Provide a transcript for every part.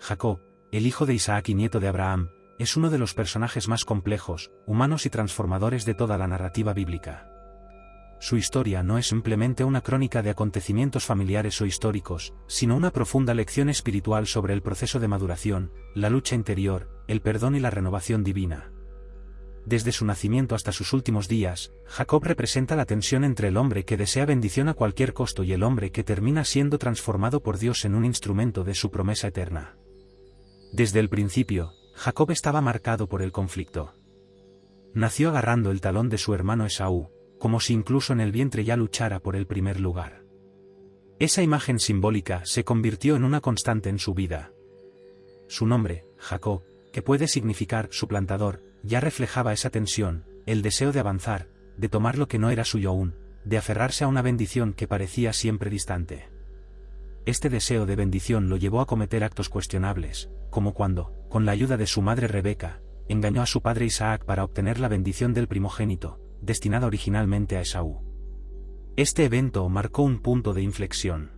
Jacob, el hijo de Isaac y nieto de Abraham, es uno de los personajes más complejos, humanos y transformadores de toda la narrativa bíblica. Su historia no es simplemente una crónica de acontecimientos familiares o históricos, sino una profunda lección espiritual sobre el proceso de maduración, la lucha interior, el perdón y la renovación divina. Desde su nacimiento hasta sus últimos días, Jacob representa la tensión entre el hombre que desea bendición a cualquier costo y el hombre que termina siendo transformado por Dios en un instrumento de su promesa eterna. Desde el principio, Jacob estaba marcado por el conflicto. Nació agarrando el talón de su hermano Esaú, como si incluso en el vientre ya luchara por el primer lugar. Esa imagen simbólica se convirtió en una constante en su vida. Su nombre, Jacob, que puede significar suplantador, ya reflejaba esa tensión, el deseo de avanzar, de tomar lo que no era suyo aún, de aferrarse a una bendición que parecía siempre distante. Este deseo de bendición lo llevó a cometer actos cuestionables, como cuando, con la ayuda de su madre Rebeca, engañó a su padre Isaac para obtener la bendición del primogénito, destinada originalmente a Esaú. Este evento marcó un punto de inflexión.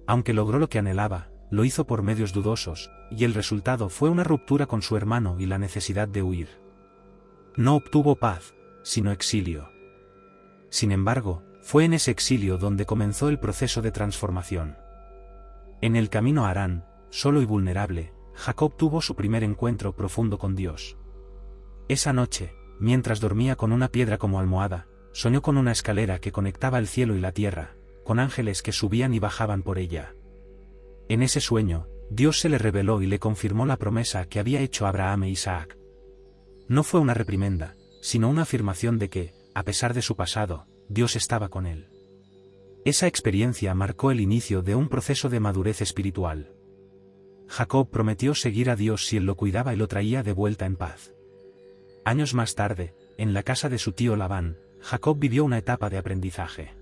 Aunque logró lo que anhelaba, lo hizo por medios dudosos, y el resultado fue una ruptura con su hermano y la necesidad de huir. No obtuvo paz, sino exilio. Sin embargo, fue en ese exilio donde comenzó el proceso de transformación. En el camino a Harán, solo y vulnerable, Jacob tuvo su primer encuentro profundo con Dios. Esa noche, mientras dormía con una piedra como almohada, soñó con una escalera que conectaba el cielo y la tierra, con ángeles que subían y bajaban por ella. En ese sueño, Dios se le reveló y le confirmó la promesa que había hecho a Abraham e Isaac. No fue una reprimenda, sino una afirmación de que, a pesar de su pasado, Dios estaba con él. Esa experiencia marcó el inicio de un proceso de madurez espiritual. Jacob prometió seguir a Dios si él lo cuidaba y lo traía de vuelta en paz. Años más tarde, en la casa de su tío Labán, Jacob vivió una etapa de aprendizaje.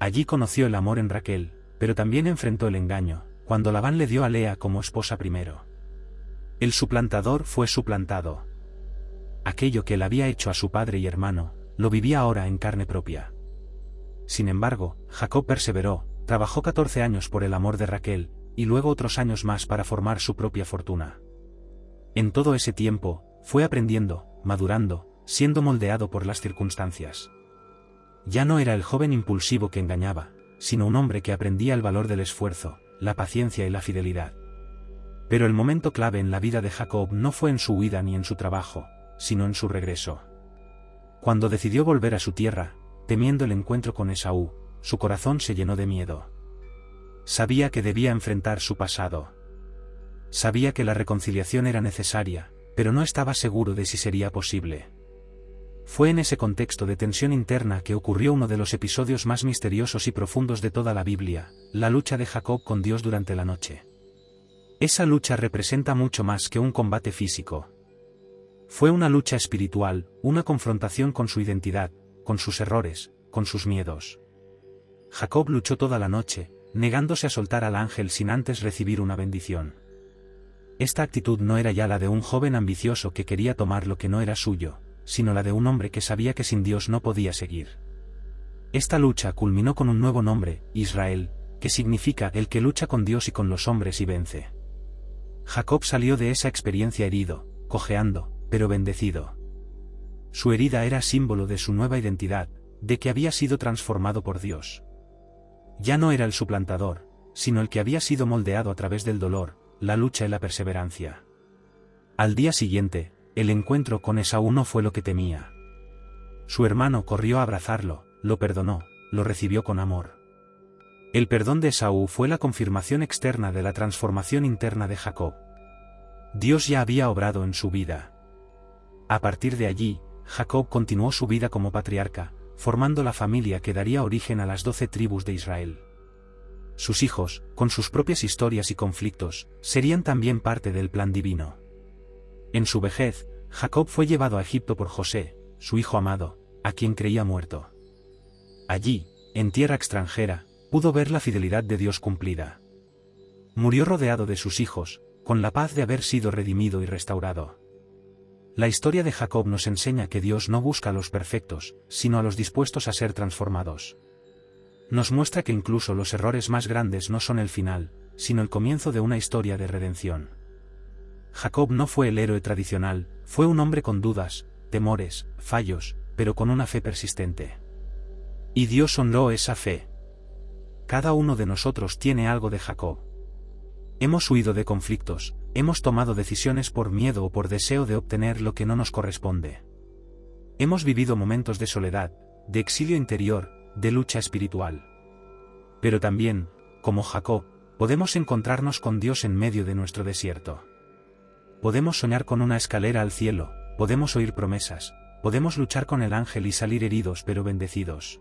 Allí conoció el amor en Raquel, pero también enfrentó el engaño, cuando Labán le dio a Lea como esposa primero. El suplantador fue suplantado. Aquello que él había hecho a su padre y hermano, lo vivía ahora en carne propia. Sin embargo, Jacob perseveró, trabajó 14 años por el amor de Raquel, y luego otros años más para formar su propia fortuna. En todo ese tiempo, fue aprendiendo, madurando, siendo moldeado por las circunstancias. Ya no era el joven impulsivo que engañaba, sino un hombre que aprendía el valor del esfuerzo, la paciencia y la fidelidad. Pero el momento clave en la vida de Jacob no fue en su huida ni en su trabajo, sino en su regreso. Cuando decidió volver a su tierra, temiendo el encuentro con Esaú, su corazón se llenó de miedo. Sabía que debía enfrentar su pasado. Sabía que la reconciliación era necesaria, pero no estaba seguro de si sería posible. Fue en ese contexto de tensión interna que ocurrió uno de los episodios más misteriosos y profundos de toda la Biblia, la lucha de Jacob con Dios durante la noche. Esa lucha representa mucho más que un combate físico. Fue una lucha espiritual, una confrontación con su identidad, con sus errores, con sus miedos. Jacob luchó toda la noche, negándose a soltar al ángel sin antes recibir una bendición. Esta actitud no era ya la de un joven ambicioso que quería tomar lo que no era suyo, sino la de un hombre que sabía que sin Dios no podía seguir. Esta lucha culminó con un nuevo nombre, Israel, que significa el que lucha con Dios y con los hombres y vence. Jacob salió de esa experiencia herido, cojeando, pero bendecido. Su herida era símbolo de su nueva identidad, de que había sido transformado por Dios. Ya no era el suplantador, sino el que había sido moldeado a través del dolor, la lucha y la perseverancia. Al día siguiente, el encuentro con Esaú no fue lo que temía. Su hermano corrió a abrazarlo, lo perdonó, lo recibió con amor. El perdón de Esaú fue la confirmación externa de la transformación interna de Jacob. Dios ya había obrado en su vida. A partir de allí, Jacob continuó su vida como patriarca, formando la familia que daría origen a las 12 tribus de Israel. Sus hijos, con sus propias historias y conflictos, serían también parte del plan divino. En su vejez, Jacob fue llevado a Egipto por José, su hijo amado, a quien creía muerto. Allí, en tierra extranjera, pudo ver la fidelidad de Dios cumplida. Murió rodeado de sus hijos, con la paz de haber sido redimido y restaurado. La historia de Jacob nos enseña que Dios no busca a los perfectos, sino a los dispuestos a ser transformados. Nos muestra que incluso los errores más grandes no son el final, sino el comienzo de una historia de redención. Jacob no fue el héroe tradicional, fue un hombre con dudas, temores, fallos, pero con una fe persistente. Y Dios honró esa fe. Cada uno de nosotros tiene algo de Jacob. Hemos huido de conflictos, hemos tomado decisiones por miedo o por deseo de obtener lo que no nos corresponde. Hemos vivido momentos de soledad, de exilio interior, de lucha espiritual. Pero también, como Jacob, podemos encontrarnos con Dios en medio de nuestro desierto. Podemos soñar con una escalera al cielo, podemos oír promesas, podemos luchar con el ángel y salir heridos pero bendecidos.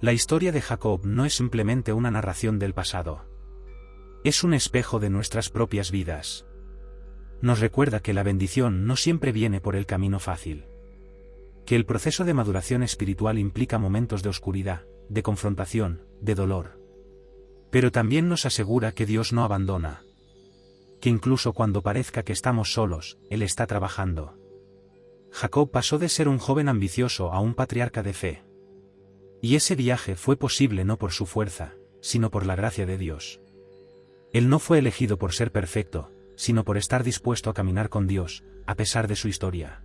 La historia de Jacob no es simplemente una narración del pasado. Es un espejo de nuestras propias vidas. Nos recuerda que la bendición no siempre viene por el camino fácil. Que el proceso de maduración espiritual implica momentos de oscuridad, de confrontación, de dolor. Pero también nos asegura que Dios no abandona. Que incluso cuando parezca que estamos solos, Él está trabajando. Jacob pasó de ser un joven ambicioso a un patriarca de fe. Y ese viaje fue posible no por su fuerza, sino por la gracia de Dios. Él no fue elegido por ser perfecto, sino por estar dispuesto a caminar con Dios, a pesar de su historia.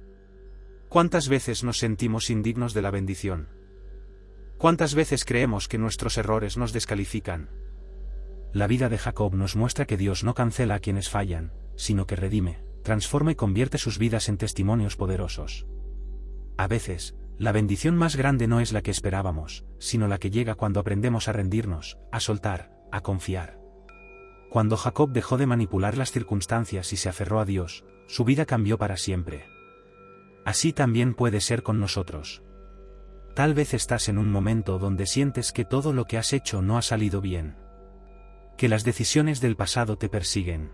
¿Cuántas veces nos sentimos indignos de la bendición? ¿Cuántas veces creemos que nuestros errores nos descalifican? La vida de Jacob nos muestra que Dios no cancela a quienes fallan, sino que redime, transforma y convierte sus vidas en testimonios poderosos. A veces, la bendición más grande no es la que esperábamos, sino la que llega cuando aprendemos a rendirnos, a soltar, a confiar. Cuando Jacob dejó de manipular las circunstancias y se aferró a Dios, su vida cambió para siempre. Así también puede ser con nosotros. Tal vez estás en un momento donde sientes que todo lo que has hecho no ha salido bien. Que las decisiones del pasado te persiguen.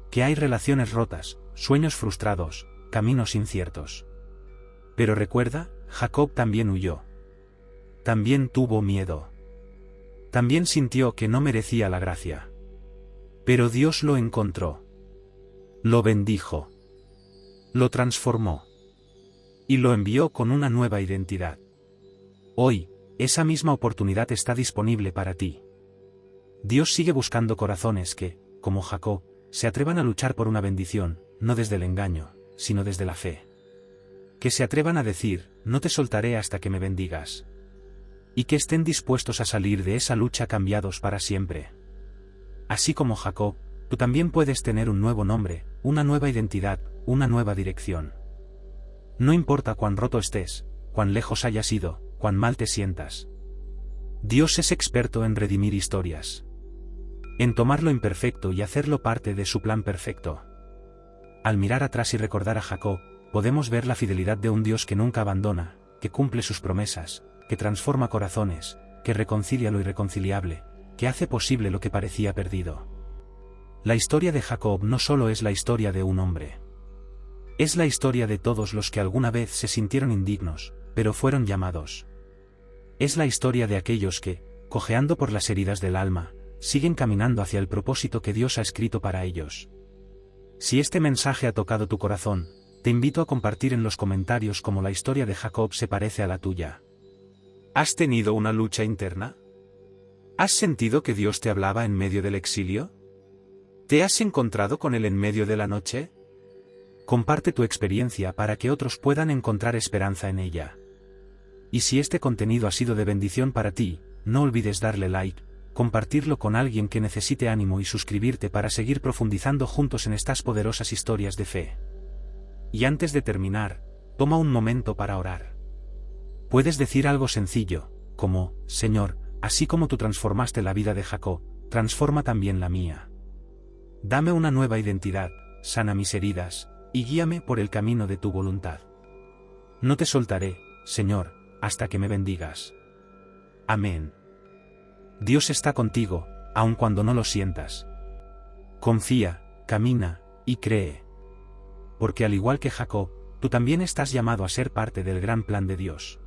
Que hay relaciones rotas, sueños frustrados, caminos inciertos. Pero recuerda, Jacob también huyó. También tuvo miedo. También sintió que no merecía la gracia. Pero Dios lo encontró. Lo bendijo. Lo transformó. Y lo envió con una nueva identidad. Hoy, esa misma oportunidad está disponible para ti. Dios sigue buscando corazones que, como Jacob, se atrevan a luchar por una bendición, no desde el engaño, sino desde la fe. Que se atrevan a decir, no te soltaré hasta que me bendigas. Y que estén dispuestos a salir de esa lucha cambiados para siempre. Así como Jacob, tú también puedes tener un nuevo nombre, una nueva identidad, una nueva dirección. No importa cuán roto estés, cuán lejos hayas ido, cuán mal te sientas. Dios es experto en redimir historias. En tomar lo imperfecto y hacerlo parte de su plan perfecto. Al mirar atrás y recordar a Jacob, podemos ver la fidelidad de un Dios que nunca abandona, que cumple sus promesas, que transforma corazones, que reconcilia lo irreconciliable, que hace posible lo que parecía perdido. La historia de Jacob no solo es la historia de un hombre. Es la historia de todos los que alguna vez se sintieron indignos, pero fueron llamados. Es la historia de aquellos que, cojeando por las heridas del alma, siguen caminando hacia el propósito que Dios ha escrito para ellos. Si este mensaje ha tocado tu corazón, te invito a compartir en los comentarios cómo la historia de Jacob se parece a la tuya. ¿Has tenido una lucha interna? ¿Has sentido que Dios te hablaba en medio del exilio? ¿Te has encontrado con Él en medio de la noche? Comparte tu experiencia para que otros puedan encontrar esperanza en ella. Y si este contenido ha sido de bendición para ti, no olvides darle like, compartirlo con alguien que necesite ánimo y suscribirte para seguir profundizando juntos en estas poderosas historias de fe. Y antes de terminar, toma un momento para orar. Puedes decir algo sencillo, como, Señor, así como tú transformaste la vida de Jacob, transforma también la mía. Dame una nueva identidad, sana mis heridas, y guíame por el camino de tu voluntad. No te soltaré, Señor, hasta que me bendigas. Amén. Dios está contigo, aun cuando no lo sientas. Confía, camina, y cree. Porque al igual que Jacob, tú también estás llamado a ser parte del gran plan de Dios.